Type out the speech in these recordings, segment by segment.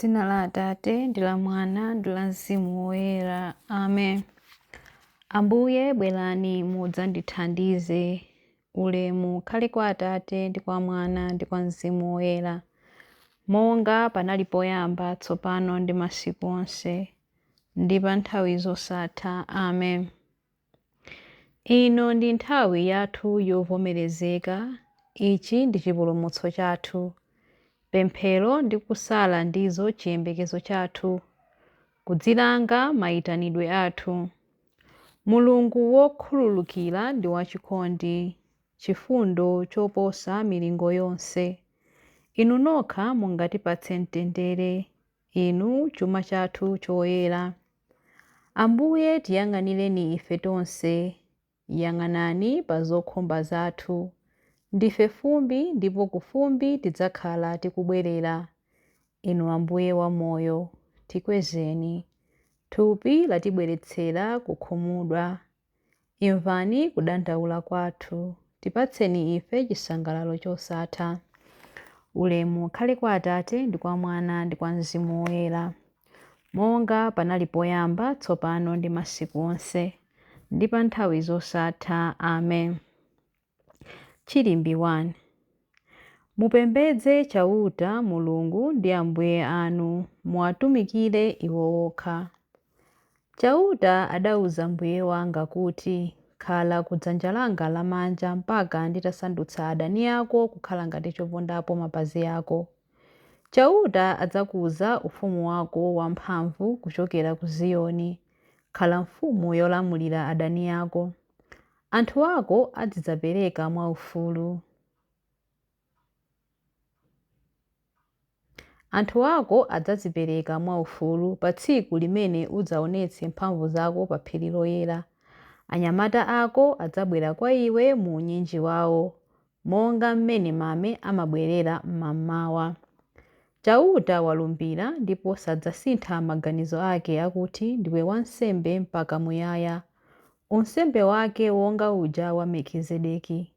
Dzina la Atate ndi la Mwana ndi la Mzimu Woyera. Amen. Ambuye bwerani mudzandithandize. Ulemu ukhale kwa Atate ndi kwa Mwana ndi kwa Mzimu Woyera, monga panali poyamba, tsopano ndi masiku onse, ndi pa nthawi zosatha. Amen. Ino ndi nthawi yathu yovomerezeka. Ichi ndi chipulumutso chathu. Pemphero ndi kusala ndizo chiyembekezo chathu, kudzilanga mayitanidwe athu. Mulungu wokhululukira ndi wachikondi, chifundo choposa milingo yonse. Inu nokha mungatipatse mtendere, inu chuma chathu choyera. Ambuye tiyang'anireni ife tonse, yang'anani pa zokhumba zathu. Ndife fumbi ndipo ku fumbi tidzakhala tikubwerera. Inu Ambuye wamoyo, tikwezeni. Thupi latibweretsera kukhumudwa. Imvani kudandaula kwathu, tipatseni ife chisangalalo chosatha. Ulemu ukhale kwa Atate ndi kwa Mwana ndi kwa Mzimu Woyera, monga panali poyamba, tsopano ndi masiku onse, ndi pa nthawi zosatha. Amen. Chilimbi 1. Mupembedze chauta Mulungu ndi Ambuye anu, muwatumikire iwo okha. Chauta adawuza Mbuye wanga kuti, khala kudzanja langa lamanja mpaka nditasandutsa adani ako kukhala ngati chopondapo mapazi ako. Chauta adzakuza ufumu wako wamphamvu kuchokera ku Ziyoni, khala mfumu yolamulira adani ako. Anthu ako adzidzapereka mwaufulu. Anthu ako adzadzipereka mwaufulu pa tsiku limene udzaonetse mphamvu zako pa phiri loyera. Anyamata ako adzabwera kwa iwe mu unyinji wawo, monga mmene mame amabwerera mmamawa. Chauta walumbira ndipo sadzasintha maganizo ake akuti ndiwe wansembe mpaka muyaya, unsembe wake wonga uja wa Melikizedeki.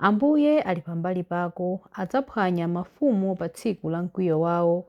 Ambuye ali pambali pako, adzaphwanya mafumu pa tsiku la mkwiyo wawo.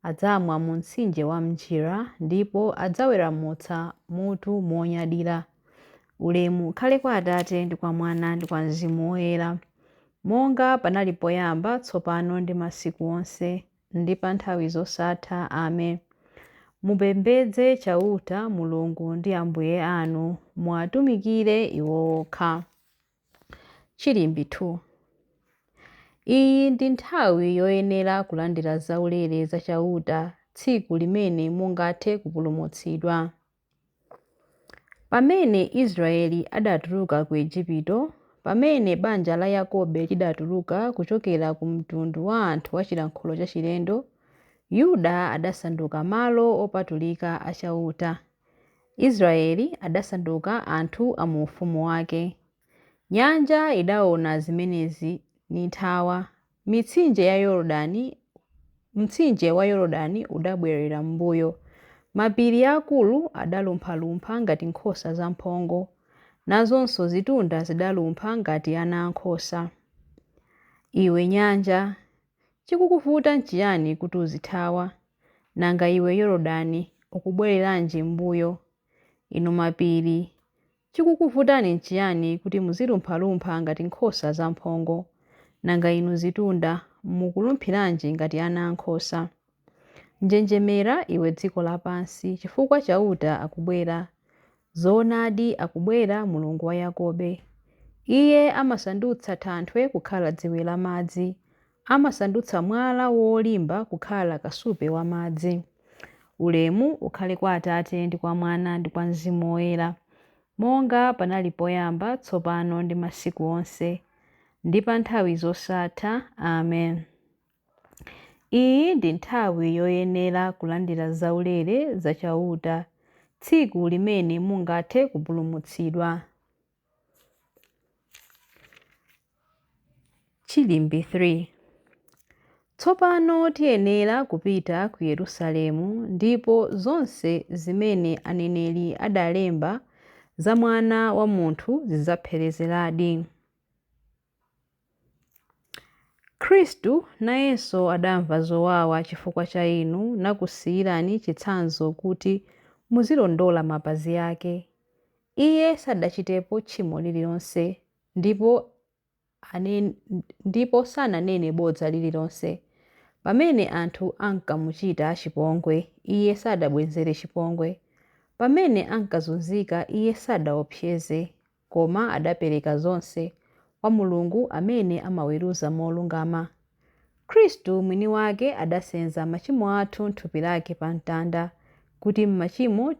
Adzamwa mu mtsinje wa mnjira ndipo adzaweramutsa mutu monyadira. Ulemu ukhale kwa Atate ndi kwa Mwana ndi kwa Mzimu Woyera, monga panali poyamba, tsopano ndi masiku onse, ndi pa nthawi zosatha. Amen. Mupembedze chauta Mulungu ndi Ambuye anu, muwatumikire iwo okha. Chilimbi 2. Iyi ndi nthawi yoyenera kulandira zaulere za chauta, tsiku limene mungathe kupulumutsidwa. Pamene Israeli adatuluka ku Igupto, pamene banja la Yakobe lidatuluka kuchokera ku mtundu wa anthu wachilankhulo chachilendo, Yuda adasanduka malo opatulika a chauta. Israeli adasanduka anthu a mu ufumu wake. Nyanja idaona zimenezi nithawa. Mtsinje wa Yorodani udabwerera m'mbuyo. Mapiri akulu adalumphalumpha ngati nkhosa zamphongo, nazonso zitunda zidalumpha ngati ana ankhosa. Iwe nyanja, chikukuvuta nchiyani kuti uzithawa? Nanga iwe Yorodani, ukubwereranji m'mbuyo? Inu mapiri, chikukuvutani nchiyani kuti muzilumphalumpha ngati nkhosa zamphongo? Nanga inu zitunda, mukulumphiranji ngati ana ankhosa? Njenjemera iwe dziko lapansi, chifukwa chauta akubwera. Zoonadi akubwera Mulungu wa Yakobe. Iye amasandutsa thanthwe kukhala dziwe la madzi, amasandutsa mwala wolimba kukhala kasupe wa madzi. Ulemu ukhale kwa Atate ndi kwa Mwana ndi kwa Mzimu Woyera, monga panali poyamba, tsopano ndi masiku onse, ndi pa nthawi zosatha. Amen. Iyi ndi nthawi yoyenera kulandira zaulere za chauta, tsiku limene mungathe kupulumutsidwa. Chilimbi 3. Tsopano tiyenera kupita ku Yerusalemu, ndipo zonse zimene aneneri adalemba za Mwana wa Munthu zidzapherezeradi. Khristu nayenso adamva zowawa chifukwa cha inu nakusiyirani chitsanzo kuti muzilondola mapazi ake. Iye sadachitepo tchimo lililonse ndipo sananene bodza lililonse. Pamene anthu ankamuchita chipongwe, iye sadabwezere chipongwe. Pamene ankazunzika, iye sadaopseze, koma adapereka zonse kwa Mulungu amene amaweruza molungama. Khristu mwini wake adasenza machimo athu m'thupi lake pa mtanda, kuti m'machimo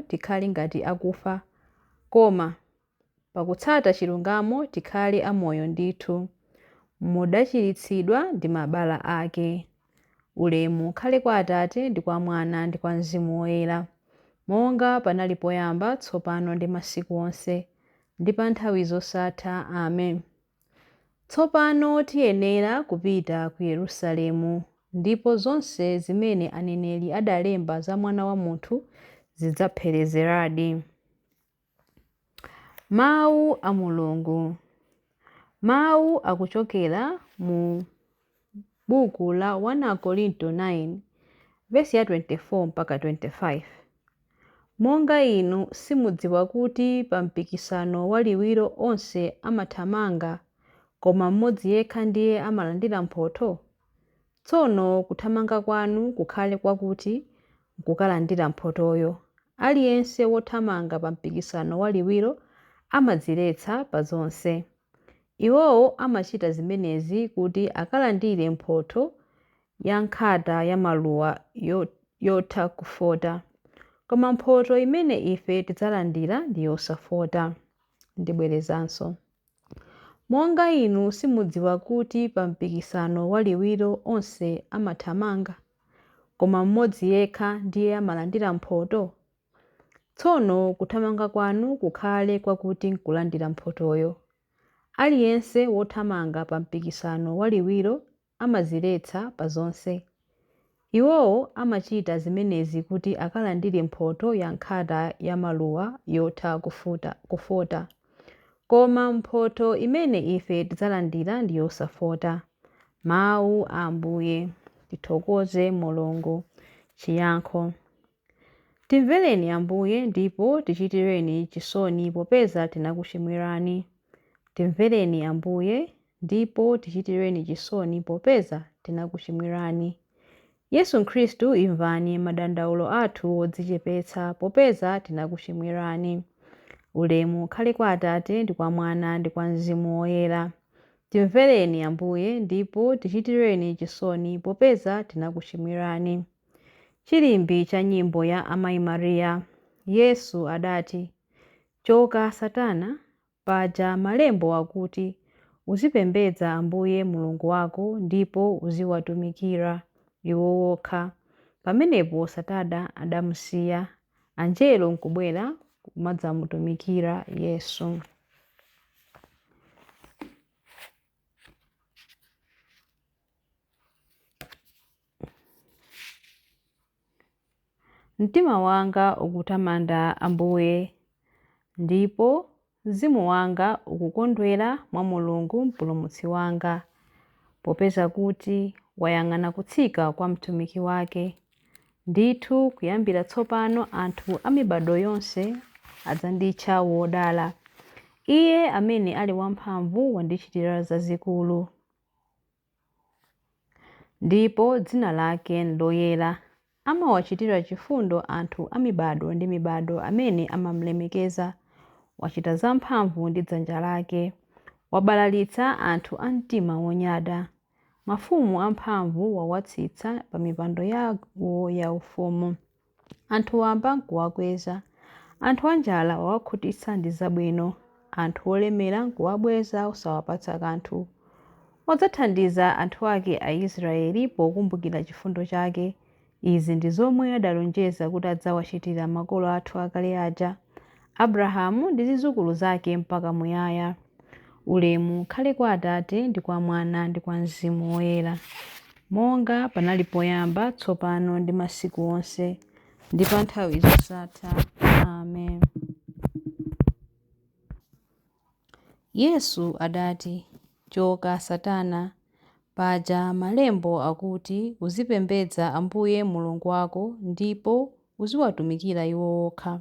tikhale ngati akufa, koma pakutsata chilungamo tikhale amoyo ndithu. Mudachiritsidwa ndi mabala ake. Ulemu ukhale kwa Atate ndi kwa Mwana ndi kwa Mzimu Woyera, monga panali poyamba, tsopano ndi masiku onse, ndi pa nthawi zosatha. Amen. Tsopano tiyenera kupita ku Yerusalemu, ndipo zonse zimene aneneri adalemba za Mwana wa Munthu zidzapherezeradi. Mawu a Mulungu. Mawu akuchokera mu buku la 1 Korinto 9 vesi ya 24 mpaka 25. Monga inu simudziwa kuti pa mpikisano waliwiro onse amathamanga, koma mmodzi yekha ndiye amalandira mphotho? Tsono kuthamanga kwanu kukhale kwakuti nkukalandira mphothoyo. Aliyense wothamanga pa mpikisano waliwiro amadziletsa pa zonse. Iwowo amachita zimenezi kuti akalandire mphotho ya nkhata ya maluwa yotha kufota. Koma mphotho imene ife tidzalandira ndi yosafota. Ndibwerezanso. Monga inu simudziwa kuti pa mpikisano waliwiro onse amathamanga, koma mmodzi yekha ndiye amalandira mphotho? Tsono kuthamanga kwanu kukhale kwakuti nkulandira mphothoyo. Aliyense wothamanga pa mpikisano waliwiro amadziletsa pa zonse. Iwowo amachita zimenezi kuti akalandire mphotho ya nkhata ya maluwa yotha kufota. Koma mphotho imene ife tidzalandira ndi yosafota. Mawu a Ambuye. Tithokoze Mulungu. Chiyankho. Timvereni Ambuye ndipo tichitireni chisoni popeza tinakuchimwirani. Timvereni Ambuye ndipo tichitireni chisoni popeza tinakuchimwirani. Yesu Khristu, imvani madandaulo athu odzichepetsa popeza tinakuchimwirani. Ulemu ukhale kwa Atate ndi kwa Mwana ndi kwa Mzimu Woyera. Timvereni Ambuye ndipo tichitireni chisoni popeza tinakuchimwirani. Chilimbi cha nyimbo ya Amayi Mariya. Yesu adati, choka Satana, paja malembo akuti, uzipembedza Ambuye Mulungu wako ndipo uziwatumikira iwo wokha. Pamenepo Satana adamusiya, angelo nkubwera kumadzamutumikira Yesu. Mtima wanga ukutamanda Ambuye, ndipo mzimu wanga ukukondwera mwa Mulungu mpulumutsi wanga, popeza kuti wayang'ana kutsika kwa mtumiki wake. Ndithu kuyambira tsopano anthu a mibado yonse adzanditcha wodala. Iye amene ali wamphamvu wandichitira zazikulu, ndipo dzina lake ndoyera. Amawachitira chifundo anthu a mibado ndi mibado amene amamulemekeza. Wachita zamphamvu ndi dzanja lake. Wabalalitsa anthu a mtima wonyada. Mafumu amphamvu wawatsitsa pa mipando yawo yaufumu. Anthu wamba nkuwakweza. Anthu anjala wawakhutitsa ndi zabwino. Anthu olemera nkuwabweza osawapatsa kanthu. Wadzathandiza anthu ake Aisraeli pokumbukira chifundo chake. Izi ndi zomwe adalonjeza kuti adzawachitira makolo athu akale aja, Abrahamu ndi zidzukulu zake mpaka muyaya. Ulemu ukhale kwa Atate ndi kwa Mwana ndi kwa Mzimu Woyera, monga panali poyamba, tsopano ndi masiku onse, ndi pa nthawi zosatha. Amen. Yesu adati, choka Satana, paja malembo akuti uzipembedza Ambuye Mulungu wako ndipo uziwatumikira iwo okha.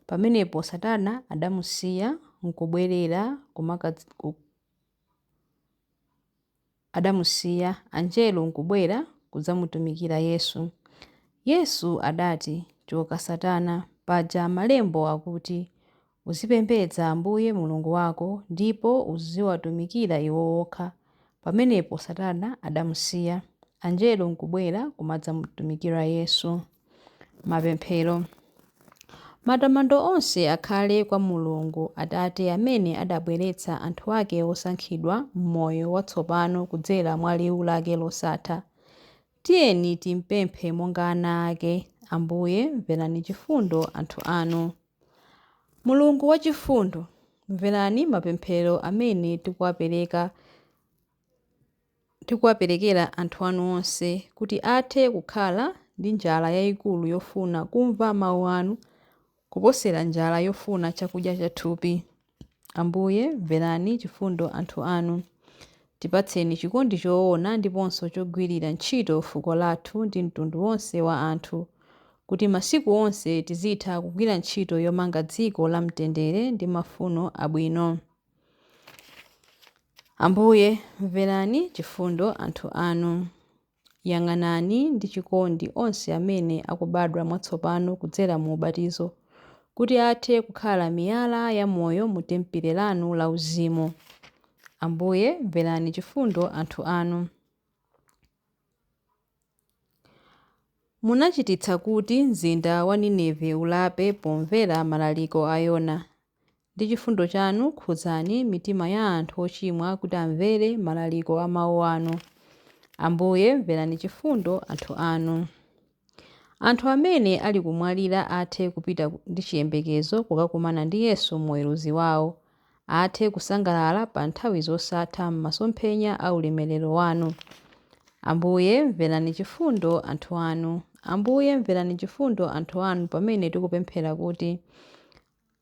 Pamenepo Satana adamusiya nkubwerera angelo nkubwera kudzamutumikira Yesu. Yesu adati, choka Satana, paja malembo akuti uzipembedza Ambuye Mulungu wako ndipo uziwatumikira iwo okha. Pamenepo Satana adamusiya angelo nkubwera kumadzamutumikira Yesu. Mapemphero. Matamando onse akhale kwa Mulungu Atate amene adabweretsa anthu ake osankhidwa m'moyo watsopano kudzera mwa liwu lake losatha. Tiyeni timpemphe monga ana ake. Ambuye, mverani chifundo anthu anu. Mulungu wachifundo, mverani mapemphero amene tikuwaperekera anthu anu onse, kuti athe kukhala ndi njala yayikulu yofuna kumva mawu anu kuposera njala yofuna chakudya cha thupi. Ambuye, mverani chifundo anthu anu. Tipatseni chikondi choona ndiponso chogwirira ntchito fuko lathu ndi mtundu wonse wa anthu, kuti masiku onse tizitha kugwira ntchito yomanga dziko la mtendere ndi mafuno abwino. Ambuye, mverani chifundo anthu anu. Yang'anani ndi chikondi onse amene akubadwa mwatsopano kudzera mu ubatizo, kuti athe kukhala miyala ya moyo mu tempere lanu la uzimu. Ambuye, mverani chifundo anthu anu. Munachititsa kuti mzinda wa Nineve ulape pomvera malaliko a Yona. Ndi chifundo chanu khudzani mitima ya anthu ochimwa kuti amvere malaliko a mawu anu. Ambuye, mverani chifundo anthu anu. Anthu amene ali kumwalira athe kupita ndi chiyembekezo kukakumana ndi Yesu mweruzi wawo, athe kusangalala pa nthawi zosatha m'masomphenya a ulemerero wanu. Ambuye, mverani chifundo anthu anu. Ambuye, mverani chifundo anthu anu pamene tikupemphera kuti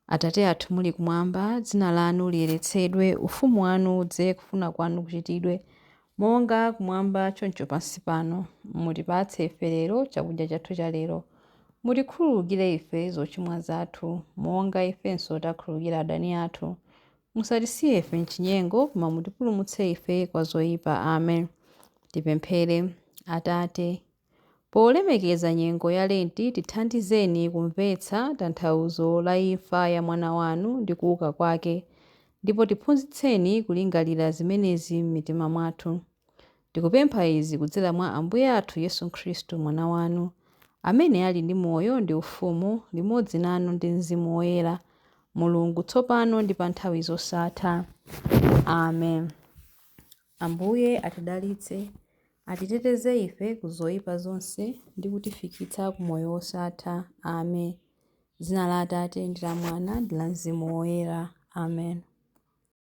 Atate athu muli kumwamba, dzina lanu liyeretsedwe, ufumu wanu udze, kufuna kwanu kuchitidwe monga kumwamba choncho pansi pano. Mutipatse ife lero chakudya chathu cha lero. Mutikhululukire ife zochimwa zathu monga ifenso takhululukira adani athu. Musatisiye ife m'chinyengo, koma mutipulumutse ife kwa zoyipa. Amen. Tipemphere. Atate, polemekeza nyengo ya Lenti, tithandizeni kumvetsa tanthauzo la imfa ya mwana wanu ndi kuuka kwake, ndipo tiphunzitseni kulingalira zimenezi m'mitima mwathu. Tikupempha izi kudzera mwa Ambuye athu Yesu Khristu mwana wanu, amene ali ndi moyo ndi ufumu limodzi nanu ndi Mzimu Woyera, Mulungu tsopano ndi pa nthawi zosatha. Amen. Ambuye atidalitse, atiteteze ife ku zoyipa zonse ndi kutifikitsa ku moyo wosatha. Amen. Dzina la Atate ndi la Mwana ndi la Mzimu Woyera. Amen.